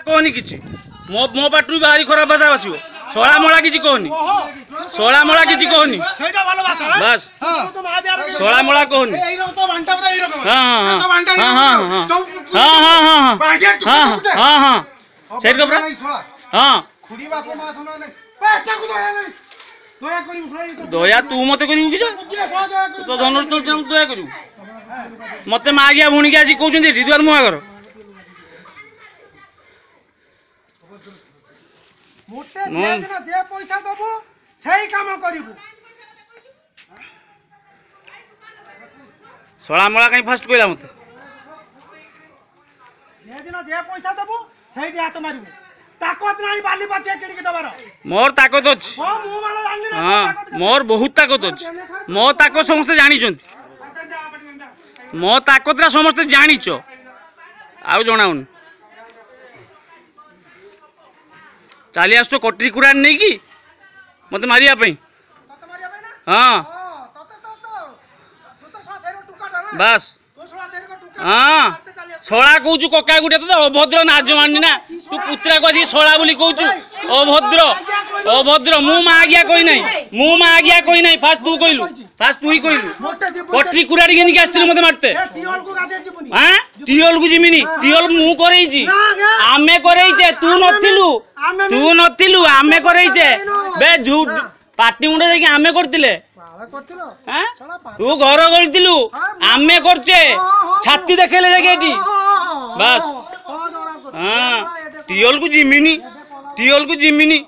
कहनी किछि मो मो पाटू बाहरी खराब भाषा आसो सोला मोला किछि कहनी सोला मोला किछि कहनी बस सोला मोला कहनी हां सेठ कपड़ा हां दया तू मत करू कि तो धन तो दया करू मत मागिया भूणी के आज कहते द्वार मुहागर सला मला कहीं फास्ट कहला मत मोर ताकत अच्छी हाँ मोर बहुत ताकत अच्छी मो ताकत समस्त जानी मो ताकत समस्त जानीच आउ जनाऊन चली आस कटरी कुड़ा नहीं कि मत मारिया हाँ बस हाँ शला कौचु कका गुटे तो अभद्र नाज मानी ना तू पुत्रा को आज शला बोली कहचु अभद्र अभद्र मु माँ आज्ञा कही ना मु माँ आज्ञा कही ना फास्ट तू कहलु फास्ट तू ही कहलु कटरी कुराड़ी के आसलु मत मारते हाँ टीओल को जिमिनी टीओल मु करैछि आमे करैछे तू नथिलु आमे करैछे बे झूठ पार्टी मुंडे जाके आमे करतिले तू घर गलू आमे करचे छाती देखेले जाके बस हाँ टीओल को जिमिनी